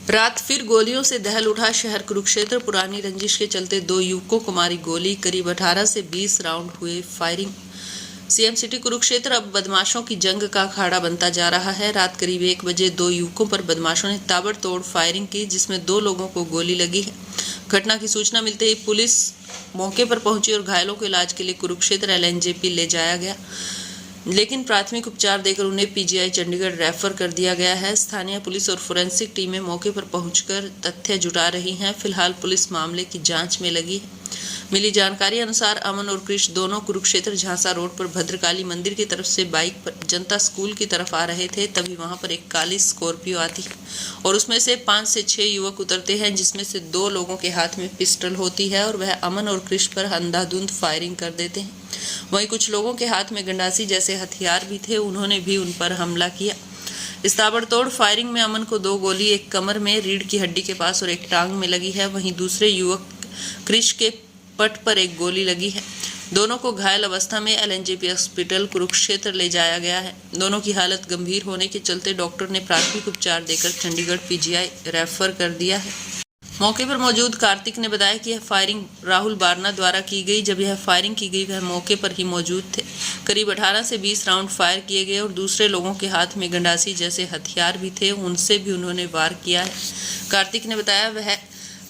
रात फिर गोलियों से दहल उठा शहर कुरुक्षेत्र। पुरानी रंजिश के चलते दो युवकों को मारी गोली। करीब 18 से 20 राउंड हुए फायरिंग। सीएम सिटी कुरुक्षेत्र अब बदमाशों की जंग का अखाड़ा बनता जा रहा है। रात करीब 1 बजे दो युवकों पर बदमाशों ने ताबड़तोड़ फायरिंग की, जिसमें 2 लोगों को गोली लगी है। घटना की सूचना मिलते ही पुलिस मौके पर पहुंची और घायलों को इलाज के लिए कुरुक्षेत्र एलएनजेपी ले जाया गया, लेकिन प्राथमिक उपचार देकर उन्हें पीजीआई चंडीगढ़ रेफर कर दिया गया है। स्थानीय पुलिस और फोरेंसिक टीमें मौके पर पहुंचकर तथ्य जुटा रही हैं। फिलहाल पुलिस मामले की जांच में लगी है। मिली जानकारी अनुसार अमन और कृष दोनों कुरुक्षेत्र झांसा रोड पर भद्रकाली मंदिर की तरफ से बाइक पर जनता स्कूल की तरफ आ रहे थे। तभी वहां पर एक काली स्कॉर्पियो आती है और उसमें से 5 से 6 युवक उतरते हैं, जिसमें से 2 लोगों के हाथ में पिस्टल होती है और वह अमन और कृष पर अंधाधुंध फायरिंग कर देते हैं। वहीं कुछ लोगों के हाथ में गंडासी जैसे हथियार भी थे, उन्होंने भी उन पर हमला किया। इस ताबड़तोड़ फायरिंग में अमन को 2 गोली एक कमर में रीढ़ की हड्डी के पास और एक टांग में लगी है। वहीं दूसरे युवक कृष के पट पर एक गोली लगी है। दोनों को घायल अवस्था में एलएनजेपी हॉस्पिटल कुरुक्षेत्र ले जाया गया है। दोनों की हालत गंभीर होने के चलते डॉक्टर ने प्राथमिक उपचार देकर चंडीगढ़ पीजीआई रेफर कर दिया है। मौके पर मौजूद कार्तिक ने बताया कि यह फायरिंग राहुल बारना द्वारा की गई। जब यह फायरिंग की गई वह मौके पर ही मौजूद थे। करीब 18 से 20 राउंड फायर किए गए और दूसरे लोगों के हाथ में गंडासी जैसे हथियार भी थे, उनसे भी उन्होंने वार किया है। कार्तिक ने बताया वह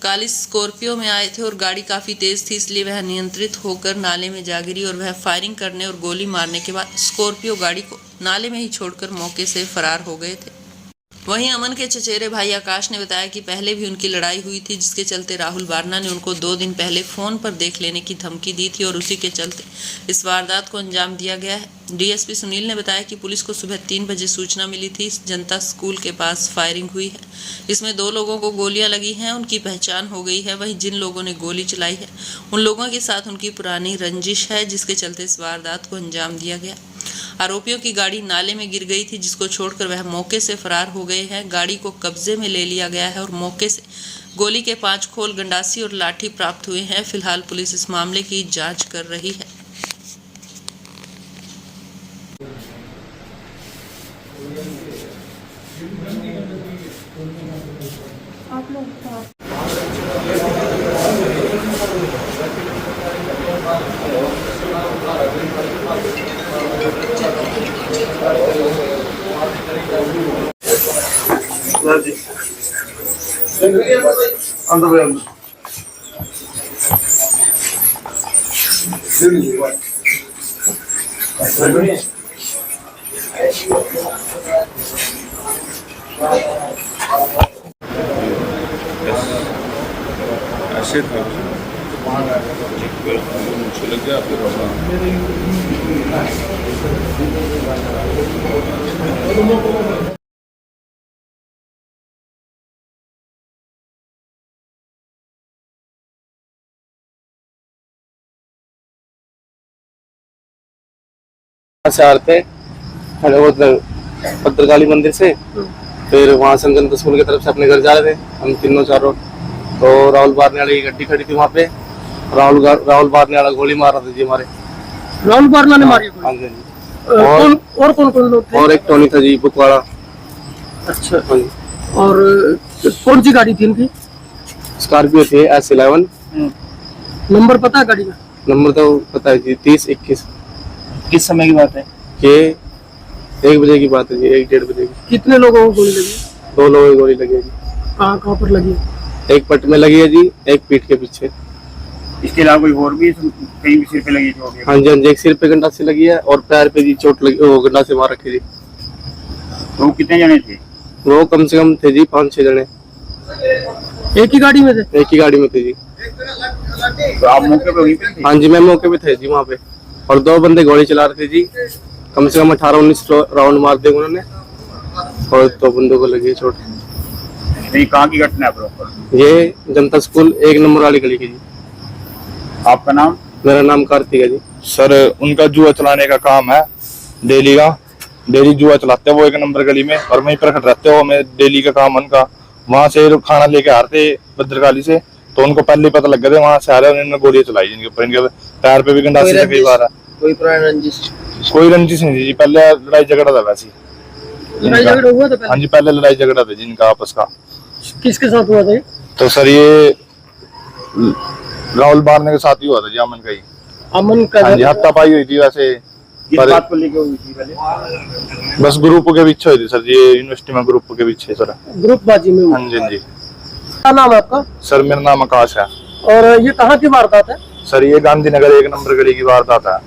काली स्कॉर्पियो में आए थे और गाड़ी काफ़ी तेज़ थी, इसलिए वह नियंत्रित होकर नाले में जा गिरी और वह फायरिंग करने और गोली मारने के बाद स्कॉर्पियो गाड़ी को नाले में ही छोड़कर मौके से फरार हो गए थे। वहीं अमन के चचेरे भाई आकाश ने बताया कि पहले भी उनकी लड़ाई हुई थी, जिसके चलते राहुल बारना ने उनको 2 दिन पहले फ़ोन पर देख लेने की धमकी दी थी और उसी के चलते इस वारदात को अंजाम दिया गया है। डीएसपी सुनील ने बताया कि पुलिस को सुबह 3 बजे सूचना मिली थी, जनता स्कूल के पास फायरिंग हुई है। इसमें 2 लोगों को गोलियां लगी हैं, उनकी पहचान हो गई है। वहीं जिन लोगों ने गोली चलाई है उन लोगों के साथ उनकी पुरानी रंजिश है, जिसके चलते इस वारदात को अंजाम दिया गया। आरोपियों की गाड़ी नाले में गिर गई थी, जिसको छोड़कर वह मौके से फरार हो गए हैं। गाड़ी को कब्जे में ले लिया गया है और मौके से गोली के 5 खोल, गंडासी और लाठी प्राप्त हुए हैं। फिलहाल पुलिस इस मामले की जांच कर रही है। आप लोग ऐसे था लग गया आपको। से आ रहे थे भद्रकाली मंदिर से, फिर वहाँ से जनता स्कूल की तरफ से अपने घर जा रहे थे हम तीनों चारों। तो राहुल बारने वाली गड्डी खड़ी थी वहाँ पे। राहुल बारने वाला गोली मार रहा था जी हमारे। राहुल बारना ने मारी? हाँ जी। और कौन लोग थे? और एक टोनी था जी बुकवाड़ा। अच्छा। हाँ जी। और कौन सी गाड़ी थी इनकी? स्कॉर्पियो थी S11। नंबर पता है गाड़ी का? नंबर तो पता है जी 3021। किस समय की बात है ये? 1 बजे की बात है जी, 1-1:30 बजे की। कितने लोगों को गोली लगी? 2 लोगों की गोली लगी है जी। कहाँ पर लगी है? एक पट में लगी है जी, एक पीठ के पीछे। इसके अलावा कोई और भी कहीं भी सिर पे लगी है? हाँ जी, हाँ जी, एक सिर पे गंडासी लगी है और पैर पे जी चोट लगी, वो गंडासी मार रखी जी। वो कितने जने थे? वो कम से कम थे जी 5-6 जने। एक ही गाड़ी में थे? एक ही गाड़ी में थे जी। तो आप मौके पे वहीं पे थे? हाँ जी, मैं मौके पे थे जी वहाँ पे। और 2 बंदे गोली चला रहे थे जी। कम से कम 18-19 राउंड मार दिए उन्होंने और 2 बंदों को लगी चोट। ये कहाँ की घटना है प्रॉपर? ये जनता स्कूल 1 नंबर वाली गली की जी। आपका नाम? मेरा नाम कार्तिक है जी। सर उनका जुआ चलाने का काम है डेली का। डेली जुआ चलाते हैं वो 1 नंबर गली में और वहीं पर खट रहते हो। हमें डेली का काम उनका। वहां से खाना लेके आ रहे थे भद्रकाली से, तो उनको पहले पता लग गया था वहां से आ रहे, उन्होंने गोलियां चलाई जिनके ऊपर। इनके पैर पे भी गंडासी से कई बार है। कोई पुरानी रंजिश? कोई रंजिश नहीं जी, पहले लड़ाई झगड़ा था वैसे। लड़ाई झगड़ा हुआ था पहले? हाँ जी, पहले लड़ाई झगड़ा था जिनका आपस का। किसके साथ हुआ था ये? तो सर ये राहुल बारने के साथ ही हुआ था जी, अमन का ही। अमन का हाँ जी, हाथापाई हुई थी वैसे, किस पर बात को लेकर हुई थी पहले? बस ग्रुप के पीछे हुई थी सर, ये यूनिवर्सिटी में ग्रुप के पीछे सर। ग्रुप बाजी में हुआ। हाँ जी, हाँ जी। क्या नाम है आपका? सर मेरा नाम आकाश है। और ये कहाँ की वारदात है? सर ये गांधीनगर 1 नंबर गली की वारदात है।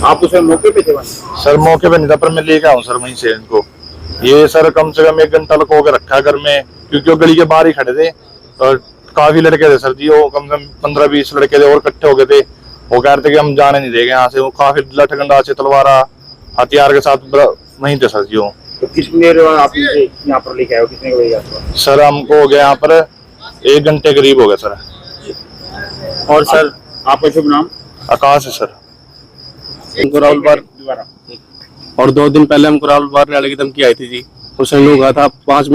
आप उस मौके पे थे वहाँ? सर मौके पे नहीं था, पर मैं लेके आऊँ सर वहीं से इनको। ये सर कम से कम 1 घंटा लगा के रखा है घर में, क्योंकि वो गली के बाहर ही खड़े थे और काफी लड़के थे सर जी, वो कम से कम 15-20 लड़के थे और इकट्ठे हो गए थे। वो कह रहे थे कि हम जाने नहीं देंगे यहाँ से। वो काफी लठगंडा से तलवारा हथियार के साथ वहीं थे सर जी वो। तो कितनी देर आप इसे यहाँ पर लेके आए हो, कितने बजे आसपास? सर हमको हो गया यहाँ पर 1 घंटे करीब हो गया सर। और सर आपका शुभ नाम? आकाश है सर। हमको राहुल बार दोबारा। और 2 दिन पहले हमको राहुल बार ने की धमकी आई थी जी। उसने लोग कहा था 5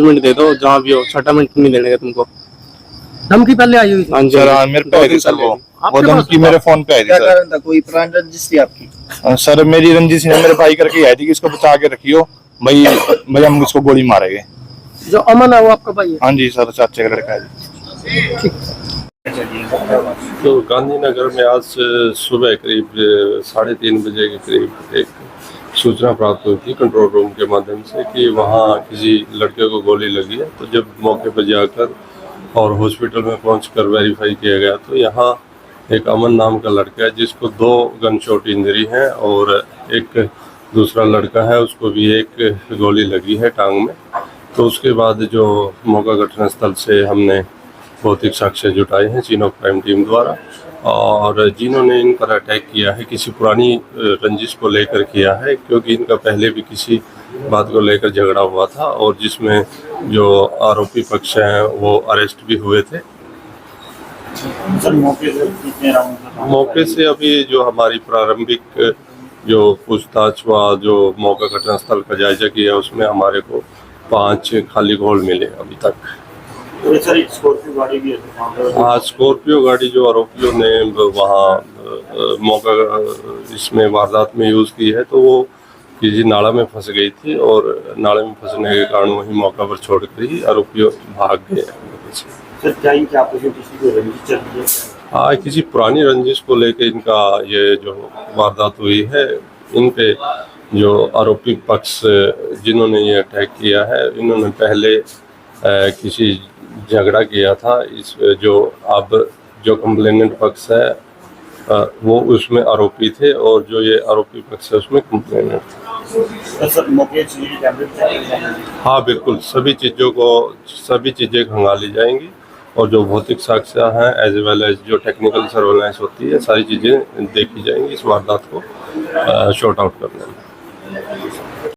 मिनट दे दो, जहाँ भी हो 6 मिनट नहीं देने का तुमको। धमकी पहले आई हुई थी? हाँ जी, सर हाँ, मेरे पे आई थी सर वो धमकी मेरे फोन पे आई थी क्या सर। कारण था? कोई पुरानी रंजिश थी आपकी? सर मेरी रंजिश ने मेरे भाई करके आई थी कि इसको बचा के रखियो भाई, हम इसको गोली मारेंगे। जो अमन है वो आपका भाई है? हाँ जी सर, चाचे का लड़का है जी। तो गांधीनगर में आज सुबह करीब 3:30 बजे के करीब एक सूचना प्राप्त हुई थी कंट्रोल रूम के माध्यम से कि वहाँ किसी लड़के को गोली लगी है। तो जब मौके पर जाकर और हॉस्पिटल में पहुंचकर वेरीफाई किया गया तो यहाँ एक अमन नाम का लड़का है जिसको 2 गन शॉट इंजरी है और एक दूसरा लड़का है उसको भी एक गोली लगी है टांग में। तो उसके बाद जो मौका घटनास्थल से हमने भौतिक साक्ष्य जुटाए हैं चीनो क्राइम टीम द्वारा, और जिन्होंने इन पर अटैक किया है किसी पुरानी रंजिश को लेकर किया है, क्योंकि इनका पहले भी किसी बात को लेकर झगड़ा हुआ था और जिसमें जो आरोपी पक्ष हैं वो अरेस्ट भी हुए थे। सर मौके से कितने राउंड? मौके से अभी जो हमारी प्रारंभिक जो पूछताछ व जो मौका घटनास्थल का जायजा किया उसमें हमारे को 5 खाली घोल मिले अभी तक। तो सर एक स्कॉर्पियो गाड़ी भी है? हाँ, स्कॉर्पियो गाड़ी जो आरोपियों ने वहाँ मौका इसमें वारदात में यूज़ की है तो वो किसी नाला में फंस गई थी और नाले में फंसने के कारण वही मौका पर छोड़कर ही आरोपियों भाग गए। सर क्या ही क्या किसी को रंजिश चल रही है? हाँ, किसी पुरानी रंजिश को लेकर इनका ये जो वारदात हुई है, इन पे जो आरोपी पक्ष जिन्होंने ये अटैक किया है इन्होंने पहले किसी झगड़ा किया था। इस जो कंप्लेनेंट पक्ष है वो उसमें आरोपी थे और जो ये आरोपी पक्ष है उसमें कंप्लेनेंट थे। सर मौके से कैमरे? हाँ बिल्कुल, सभी चीज़ें खंगाली जाएंगी और जो भौतिक साक्ष्य हैं एज वेल एज जो टेक्निकल सर्वेलेंस होती है सारी चीज़ें देखी जाएंगी इस वारदात को शॉर्ट आउट करने में।